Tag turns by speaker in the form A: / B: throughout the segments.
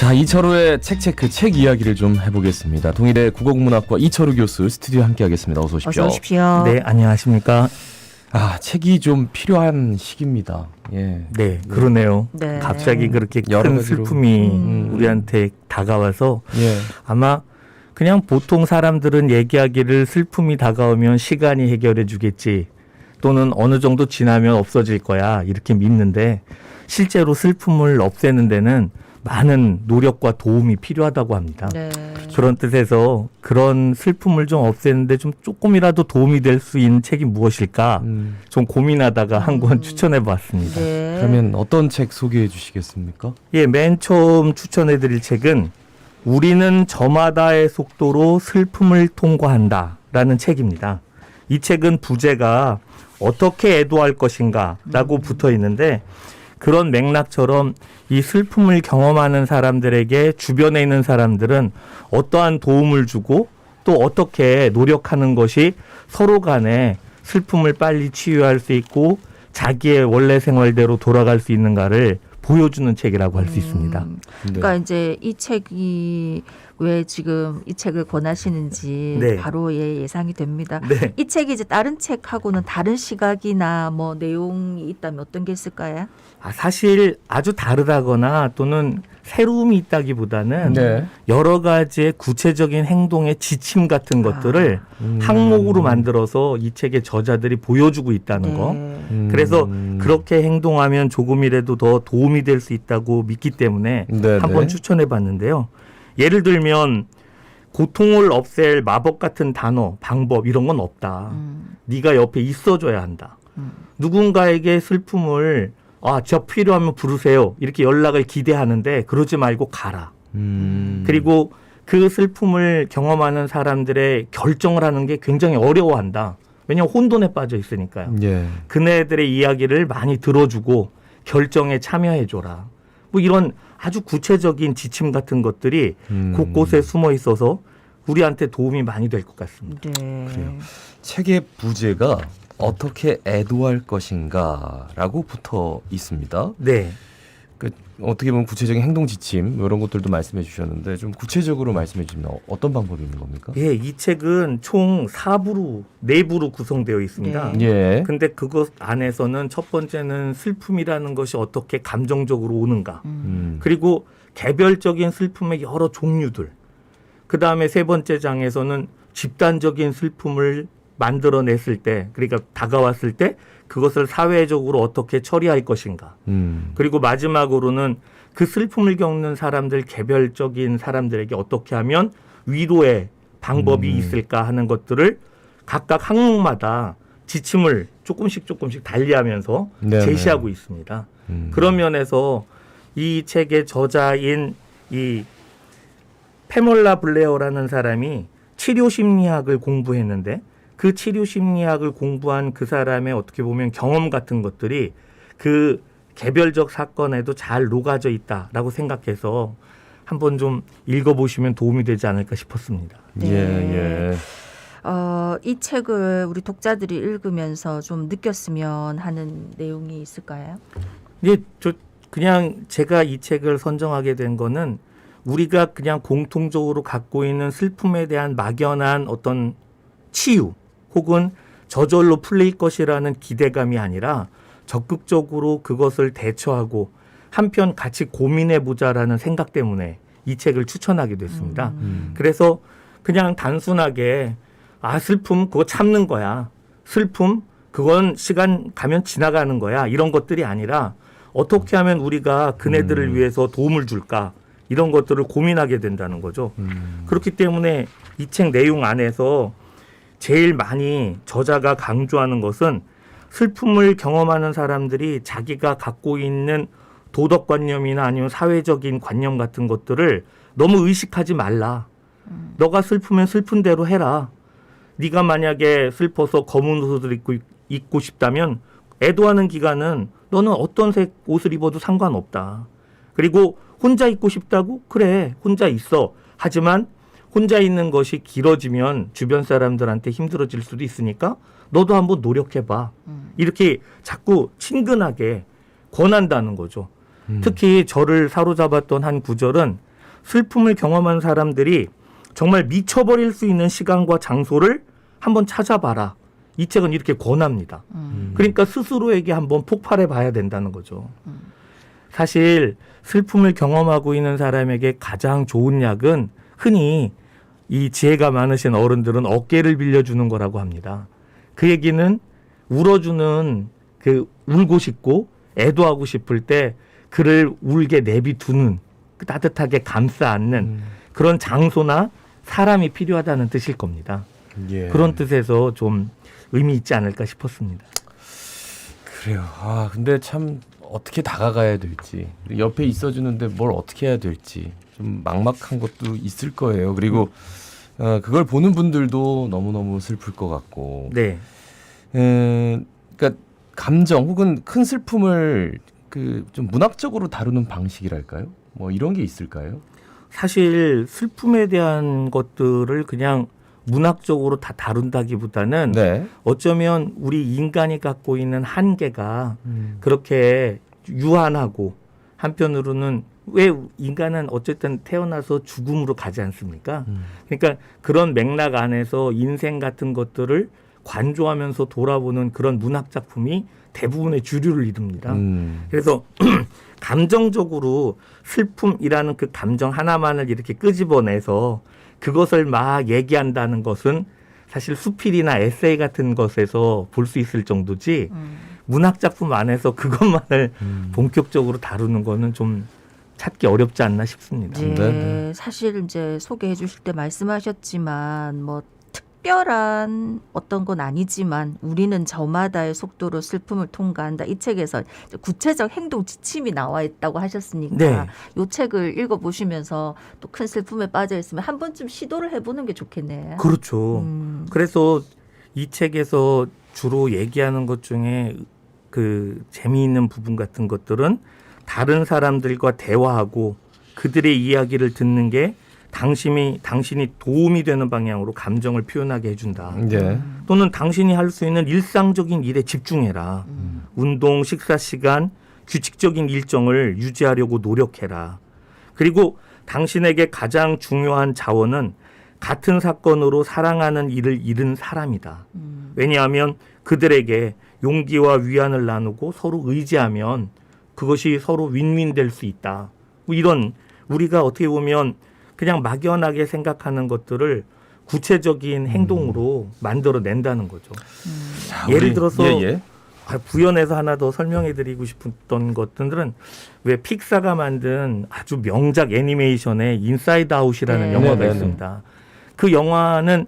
A: 자, 이철우의 책체크 책 이야기를 좀 해보겠습니다. 동일의 국어국문학과 이철우 교수 스튜디오 함께하겠습니다. 어서 오십시오.
B: 어서 오십시오.
C: 네, 안녕하십니까.
A: 책이 좀 필요한 시기입니다. 예.
C: 네, 그러네요.
B: 네.
C: 갑자기 그렇게
A: 여러
C: 큰
A: 가지로.
C: 슬픔이 우리한테 다가와서
A: 예.
C: 아마 그냥 보통 사람들은 얘기하기를 슬픔이 다가오면 시간이 해결해 주겠지 또는 어느 정도 지나면 없어질 거야 이렇게 믿는데 실제로 슬픔을 없애는 데는 많은 노력과 도움이 필요하다고 합니다.
B: 네.
C: 그런 뜻에서 그런 슬픔을 좀 없애는데 좀 조금이라도 도움이 될 수 있는 책이 무엇일까 좀 고민하다가 한 권 추천해 봤습니다.
B: 네.
A: 그러면 어떤 책 소개해 주시겠습니까?
C: 예, 맨 처음 추천해 드릴 책은 우리는 저마다의 속도로 슬픔을 통과한다 라는 책입니다. 이 책은 부제가 어떻게 애도할 것인가 라고 붙어 있는데 그런 맥락처럼 이 슬픔을 경험하는 사람들에게 주변에 있는 사람들은 어떠한 도움을 주고 또 어떻게 노력하는 것이 서로 간에 슬픔을 빨리 치유할 수 있고 자기의 원래 생활대로 돌아갈 수 있는가를 보여주는 책이라고 할 수 있습니다.
A: 네.
B: 그러니까 이제 이 책이 왜 지금 이 책을 권하시는지
C: 네.
B: 바로 예상이 됩니다.
C: 네.
B: 이 책이 이제 다른 책하고는 다른 시각이나 뭐 내용이 있다면 어떤 게 있을까요?
C: 사실 아주 다르다거나 또는 새로움이 있다기보다는
A: 네.
C: 여러 가지의 구체적인 행동의 지침 같은 것들을 항목으로 만들어서 이 책의 저자들이 보여주고 있다는 거. 그래서 그렇게 행동하면 조금이라도 더 도움이 될 수 있다고 믿기 때문에
A: 네,
C: 한번
A: 네.
C: 추천해 봤는데요. 예를 들면 고통을 없앨 마법 같은 단어, 방법 이런 건 없다. 네가 옆에 있어줘야 한다. 누군가에게 슬픔을 저 필요하면 부르세요. 이렇게 연락을 기대하는데 그러지 말고 가라. 그리고 그 슬픔을 경험하는 사람들의 결정을 하는 게 굉장히 어려워한다. 왜냐하면 혼돈에 빠져 있으니까요.
A: 예.
C: 그네들의 이야기를 많이 들어주고 결정에 참여해줘라. 뭐 이런 아주 구체적인 지침 같은 것들이 곳곳에 숨어 있어서 우리한테 도움이 많이 될 것 같습니다.
B: 네.
A: 그래요. 책의 부제가 어떻게 애도할 것인가라고 붙어 있습니다.
C: 네.
A: 그 어떻게 보면 구체적인 행동 지침 이런 것들도 말씀해 주셨는데 좀 구체적으로 말씀해 주시면 어떤 방법이 있는 겁니까?
C: 예, 이 책은 총 4부로 구성되어 있습니다.
B: 네.
A: 예.
C: 근데 그것 안에서는 첫 번째는 슬픔이라는 것이 어떻게 감정적으로 오는가. 그리고 개별적인 슬픔의 여러 종류들. 그 다음에 세 번째 장에서는 집단적인 슬픔을 만들어냈을 때, 그러니까 다가왔을 때 그것을 사회적으로 어떻게 처리할 것인가. 그리고 마지막으로는 그 슬픔을 겪는 사람들, 개별적인 사람들에게 어떻게 하면 위로의 방법이 있을까 하는 것들을 각각 항목마다 지침을 조금씩 달리하면서
A: 네네.
C: 제시하고 있습니다. 그런 면에서 이 책의 저자인 이 페몰라 블레어라는 사람이 치료심리학을 공부했는데 그 치료심리학을 공부한 그 사람의 어떻게 보면 경험 같은 것들이 그 개별적 사건에도 잘 녹아져 있다라고 생각해서 한번 좀 읽어보시면 도움이 되지 않을까 싶었습니다.
B: 네.
A: 예.
B: 이 책을 우리 독자들이 읽으면서 좀 느꼈으면 하는 내용이 있을까요?
C: 예, 그냥 제가 이 책을 선정하게 된 거는 우리가 그냥 공통적으로 갖고 있는 슬픔에 대한 막연한 어떤 치유 혹은 저절로 풀릴 것이라는 기대감이 아니라 적극적으로 그것을 대처하고 한편 같이 고민해보자라는 생각 때문에 이 책을 추천하게 됐습니다. 그래서 그냥 단순하게 슬픔 그거 참는 거야. 슬픔 그건 시간 가면 지나가는 거야. 이런 것들이 아니라 어떻게 하면 우리가 그네들을 위해서 도움을 줄까. 이런 것들을 고민하게 된다는 거죠. 그렇기 때문에 이 책 내용 안에서 제일 많이 저자가 강조하는 것은 슬픔을 경험하는 사람들이 자기가 갖고 있는 도덕관념이나 아니면 사회적인 관념 같은 것들을 너무 의식하지 말라. 너가 슬프면 슬픈 대로 해라. 네가 만약에 슬퍼서 검은 옷을 입고 싶다면 애도하는 기간은 너는 어떤 색 옷을 입어도 상관없다. 그리고 혼자 있고 싶다고? 그래, 혼자 있어. 하지만 혼자 있는 것이 길어지면 주변 사람들한테 힘들어질 수도 있으니까 너도 한번 노력해봐. 이렇게 자꾸 친근하게 권한다는 거죠. 특히 저를 사로잡았던 한 구절은 슬픔을 경험한 사람들이 정말 미쳐버릴 수 있는 시간과 장소를 한번 찾아봐라. 이 책은 이렇게 권합니다. 그러니까 스스로에게 한번 폭발해 봐야 된다는 거죠. 사실 슬픔을 경험하고 있는 사람에게 가장 좋은 약은 흔히 이 지혜가 많으신 어른들은 어깨를 빌려주는 거라고 합니다. 그 얘기는 울어주는 울고 싶고 애도하고 싶을 때 그를 울게 내비두는 따뜻하게 감싸 안는 그런 장소나 사람이 필요하다는 뜻일 겁니다.
A: 예.
C: 그런 뜻에서 좀 의미 있지 않을까 싶었습니다.
A: 그래요. 근데 참 어떻게 다가가야 될지, 옆에 있어주는데 뭘 어떻게 해야 될지 좀 막막한 것도 있을 거예요. 그리고 그걸 보는 분들도 너무너무 슬플 것 같고.
C: 네.
A: 그러니까 감정 혹은 큰 슬픔을 좀 문학적으로 다루는 방식이랄까요? 뭐 이런 게 있을까요?
C: 사실 슬픔에 대한 것들을 그냥 문학적으로 다 다룬다기보다는
A: 네.
C: 어쩌면 우리 인간이 갖고 있는 한계가 그렇게 유한하고 한편으로는 왜 인간은 어쨌든 태어나서 죽음으로 가지 않습니까? 그러니까 그런 맥락 안에서 인생 같은 것들을 관조하면서 돌아보는 그런 문학 작품이 대부분의 주류를 이룹니다. 그래서 감정적으로 슬픔이라는 그 감정 하나만을 이렇게 끄집어내서 그것을 막 얘기한다는 것은 사실 수필이나 에세이 같은 것에서 볼 수 있을 정도지 문학 작품 안에서 그것만을 본격적으로 다루는 거는 좀 찾기 어렵지 않나 싶습니다.
B: 네,
A: 네.
B: 사실 이제 소개해 주실 때 말씀하셨지만 뭐 특별한 어떤 건 아니지만 우리는 저마다의 속도로 슬픔을 통과한다. 이 책에서 구체적 행동 지침이 나와 있다고 하셨으니까
C: 네.
B: 이 책을 읽어보시면서 또 큰 슬픔에 빠져 있으면 한 번쯤 시도를 해보는 게 좋겠네.
C: 그렇죠. 그래서 이 책에서 주로 얘기하는 것 중에 그 재미있는 부분 같은 것들은 다른 사람들과 대화하고 그들의 이야기를 듣는 게 당신이 도움이 되는 방향으로 감정을 표현하게 해준다.
A: 네.
C: 또는 당신이 할 수 있는 일상적인 일에 집중해라. 운동, 식사 시간, 규칙적인 일정을 유지하려고 노력해라. 그리고 당신에게 가장 중요한 자원은 같은 사건으로 사랑하는 이를 잃은 사람이다. 왜냐하면 그들에게 용기와 위안을 나누고 서로 의지하면 그것이 서로 윈윈 될 수 있다. 뭐 이런 우리가 어떻게 보면 그냥 막연하게 생각하는 것들을 구체적인 행동으로 만들어낸다는 거죠. 예를 들어서 부연해서 하나 더 설명해 드리고 싶었던 것들은 왜 픽사가 만든 아주 명작 애니메이션의 인사이드 아웃이라는
B: 네.
C: 영화가
A: 네네네.
C: 있습니다. 그 영화는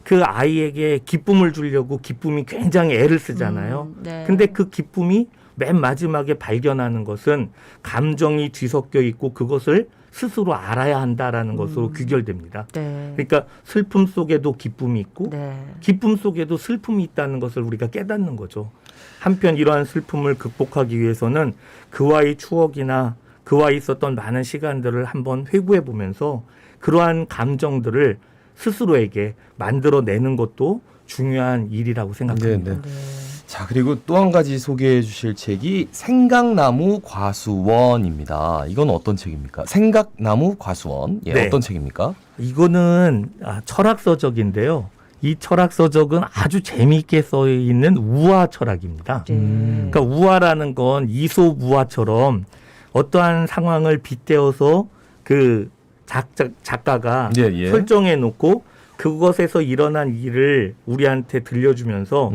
C: 그 아이에게 기쁨을 주려고 기쁨이 굉장히 애를 쓰잖아요.
B: 네.
C: 근데 그 기쁨이 맨 마지막에 발견하는 것은 감정이 뒤섞여 있고 그것을 스스로 알아야 한다라는 것으로 귀결됩니다.
B: 네.
C: 그러니까 슬픔 속에도 기쁨이 있고
B: 네.
C: 기쁨 속에도 슬픔이 있다는 것을 우리가 깨닫는 거죠. 한편 이러한 슬픔을 극복하기 위해서는 그와의 추억이나 그와 있었던 많은 시간들을 한번 회고해 보면서 그러한 감정들을 스스로에게 만들어내는 것도 중요한 일이라고 생각합니다.
A: 네. 자, 그리고 또 한 가지 소개해 주실 책이 생각나무 과수원입니다. 이건 어떤 책입니까? 생각나무 과수원. 예,
C: 네.
A: 어떤 책입니까?
C: 이거는 철학서적인데요. 이 철학서적은 아주 재미있게 써 있는 우화 철학입니다. 그러니까 우화라는 건 이솝 우화처럼 어떠한 상황을 빗대어서 그 작가가 설정해 놓고 그것에서 일어난 일을 우리한테 들려주면서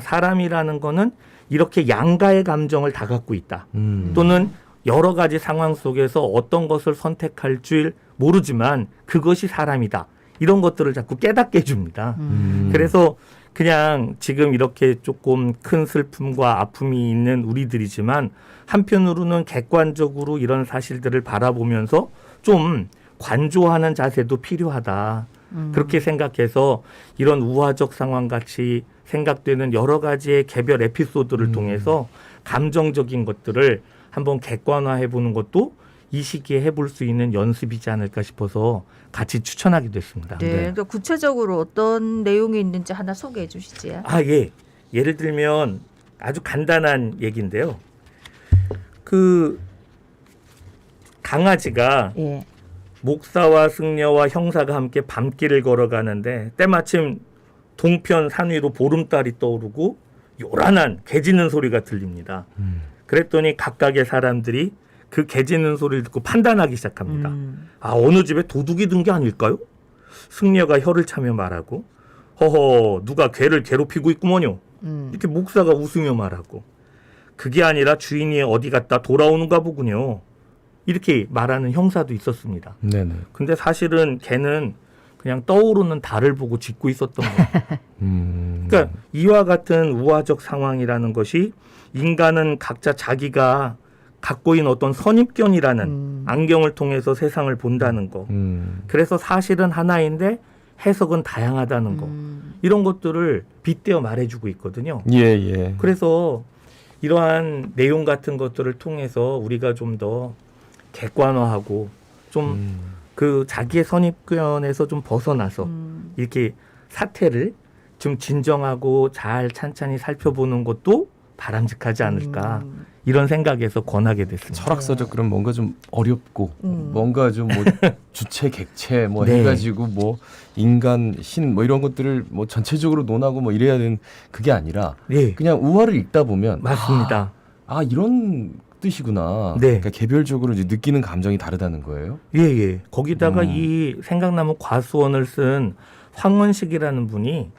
C: 사람이라는 거는 이렇게 양가의 감정을 다 갖고 있다. 또는 여러 가지 상황 속에서 어떤 것을 선택할 줄 모르지만 그것이 사람이다. 이런 것들을 자꾸 깨닫게 해줍니다. 그래서 그냥 지금 이렇게 조금 큰 슬픔과 아픔이 있는 우리들이지만 한편으로는 객관적으로 이런 사실들을 바라보면서 좀 관조하는 자세도 필요하다. 그렇게 생각해서 이런 우화적 상황 같이 생각되는 여러 가지의 개별 에피소드를 통해서 감정적인 것들을 한번 객관화해 보는 것도 이 시기에 해볼 수 있는 연습이지 않을까 싶어서 같이 추천하게 됐습니다.
B: 네. 그러니까 구체적으로 어떤 내용이 있는지 하나 소개해 주시지.
C: 예. 예를 들면 아주 간단한 얘기인데요. 그 강아지가
B: 예.
C: 목사와 승려와 형사가 함께 밤길을 걸어가는데 때마침 동편 산 위로 보름달이 떠오르고 요란한 개 짖는 소리가 들립니다. 그랬더니 각각의 사람들이 그 개 짖는 소리를 듣고 판단하기 시작합니다. 아, 어느 집에 도둑이 든 게 아닐까요? 승려가 혀를 차며 말하고 허허 누가 개를 괴롭히고 있구먼요. 이렇게 목사가 웃으며 말하고 그게 아니라 주인이 어디 갔다 돌아오는가 보군요. 이렇게 말하는 형사도 있었습니다.
A: 네네.
C: 근데 사실은 개는 그냥 떠오르는 달을 보고 짖고 있었던 거예요. 그러니까 이와 같은 우화적 상황이라는 것이 인간은 각자 자기가 갖고 있는 어떤 선입견이라는 안경을 통해서 세상을 본다는 거. 그래서 사실은 하나인데 해석은 다양하다는 거. 이런 것들을 빗대어 말해주고 있거든요.
A: 예, 예.
C: 그래서 이러한 내용 같은 것들을 통해서 우리가 좀 더 객관화하고 좀 그 자기의 선입견에서 좀 벗어나서 이렇게 사태를 좀 진정하고 잘 찬찬히 살펴보는 것도 바람직하지 않을까 이런 생각에서 권하게 됐습니다.
A: 철학서적 그런 뭔가 좀 어렵고 뭔가 좀 뭐 주체 객체 뭐
C: 네.
A: 해가지고 뭐 인간 신 뭐 이런 것들을 뭐 전체적으로 논하고 뭐 이래야 되는 그게 아니라
C: 네,
A: 그냥 우화를 읽다 보면
C: 맞습니다.
A: 아 이런 뜻이구나.
C: 네.
A: 그러니까 개별적으로 이제 느끼는 감정이 다르다는 거예요.
C: 예, 예. 거기다가 이 생각나무 과수원을 쓴 황원식이라는 분이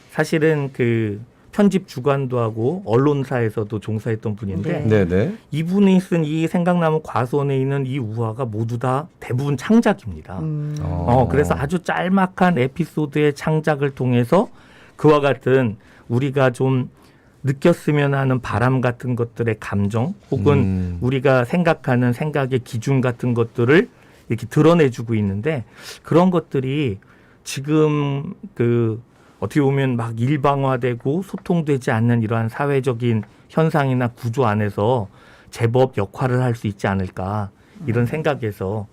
C: 사실은 그 편집 주관도 하고 언론사에서도 종사했던 분인데
B: 네.
A: 네네.
C: 이분이 쓴 이 생각나무 과수원에 있는 이 우화가 모두 다 대부분 창작입니다. 그래서 아주 짤막한 에피소드의 창작을 통해서 그와 같은 우리가 좀 느꼈으면 하는 바람 같은 것들의 감정 혹은 우리가 생각하는 생각의 기준 같은 것들을 이렇게 드러내주고 있는데 그런 것들이 지금 그 어떻게 보면 막 일방화되고 소통되지 않는 이러한 사회적인 현상이나 구조 안에서 제법 역할을 할 수 있지 않을까 이런 생각에서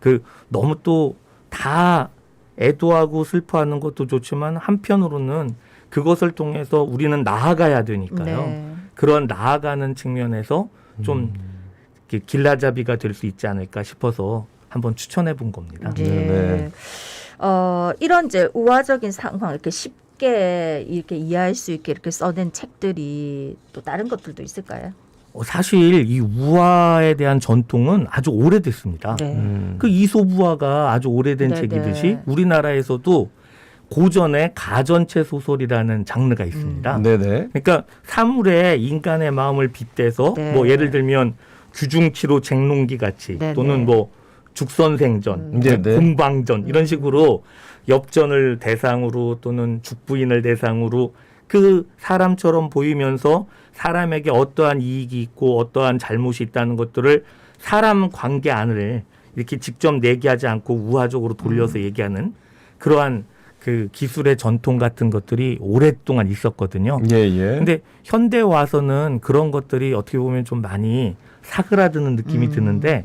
C: 그 너무 또 다 애도하고 슬퍼하는 것도 좋지만 한편으로는 그것을 통해서 우리는 나아가야 되니까요.
B: 네.
C: 그런 나아가는 측면에서 좀 이렇게 길라잡이가 될 수 있지 않을까 싶어서 한번 추천해 본 겁니다.
B: 네.
A: 네.
B: 이런 이제 우화적인 상황 이렇게 쉽게 이렇게 이해할 수 있게 이렇게 써낸 책들이 또 다른 것들도 있을까요?
C: 사실 이 우화에 대한 전통은 아주 오래됐습니다.
B: 네.
C: 그 이솝우화가 아주 오래된
B: 네네.
C: 책이듯이 우리나라에서도 고전의 가전체 소설이라는 장르가 있습니다.
A: 네네.
C: 그러니까 사물에 인간의 마음을 빗대서
B: 네.
C: 뭐 예를 들면 규중치로 쟁농기 같이
B: 네네.
C: 또는 뭐 죽선생전,
A: 네네.
C: 공방전 이런 식으로 엽전을 대상으로 또는 죽부인을 대상으로 그 사람처럼 보이면서 사람에게 어떠한 이익이 있고 어떠한 잘못이 있다는 것들을 사람 관계 안을 이렇게 직접 내기하지 않고 우화적으로 돌려서 얘기하는 그러한 그 기술의 전통 같은 것들이 오랫동안 있었거든요.
A: 예, 예.
C: 근데 현대 와서는 그런 것들이 어떻게 보면 좀 많이 사그라드는 느낌이 드는데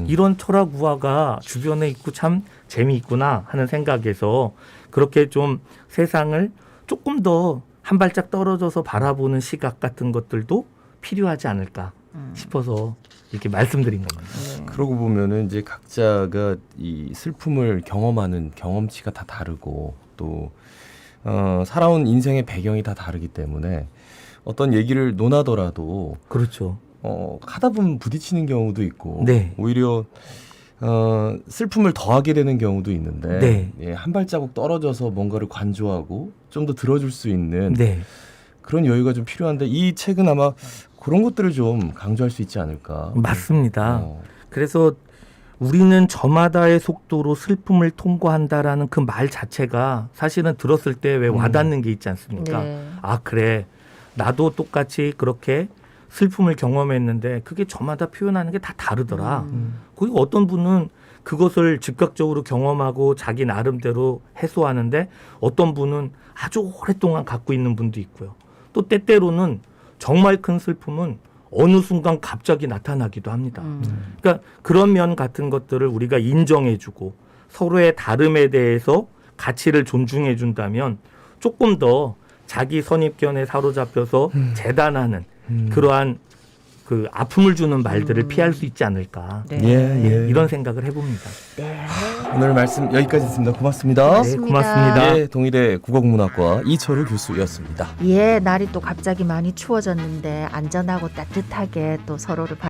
C: 이런 철학 우화가 주변에 있고 참 재미있구나 하는 생각에서 그렇게 좀 세상을 조금 더 한 발짝 떨어져서 바라보는 시각 같은 것들도 필요하지 않을까 싶어서 이렇게 말씀드린 겁니다.
A: 그러고 보면은 이제 각자가 이 슬픔을 경험하는 경험치가 다 다르고 또 살아온 인생의 배경이 다 다르기 때문에 어떤 얘기를 논하더라도
C: 그렇죠.
A: 하다 보면 부딪히는 경우도 있고
C: 네.
A: 오히려 슬픔을 더하게 되는 경우도 있는데
C: 네.
A: 예, 한 발자국 떨어져서 뭔가를 관조하고 좀 더 들어줄 수 있는
C: 네.
A: 그런 여유가 좀 필요한데 이 책은 아마 그런 것들을 좀 강조할 수 있지 않을까.
C: 맞습니다.
A: 어.
C: 그래서 우리는 저마다의 속도로 슬픔을 통과한다라는 그 말 자체가 사실은 들었을 때 왜 와닿는 게 있지 않습니까?
B: 네.
C: 아, 그래. 나도 똑같이 그렇게 슬픔을 경험했는데 그게 저마다 표현하는 게 다 다르더라. 거기 어떤 분은 그것을 즉각적으로 경험하고 자기 나름대로 해소하는데 어떤 분은 아주 오랫동안 갖고 있는 분도 있고요. 또 때때로는 정말 큰 슬픔은 어느 순간 갑자기 나타나기도 합니다. 그러니까 그런 면 같은 것들을 우리가 인정해주고 서로의 다름에 대해서 가치를 존중해준다면 조금 더 자기 선입견에 사로잡혀서 재단하는 그러한 그 아픔을 주는 말들을 피할 수 있지 않을까.
B: 네.
A: 예.
C: 이런 생각을 해봅니다.
B: 네.
A: 오늘 말씀 여기까지 했습니다. 고맙습니다.
B: 고맙습니다.
C: 고맙습니다.
A: 예, 동일의 국어국문학과 이철우 교수였습니다.
B: 예, 날이 또 갑자기 많이 추워졌는데 안전하고 따뜻하게 또 서로를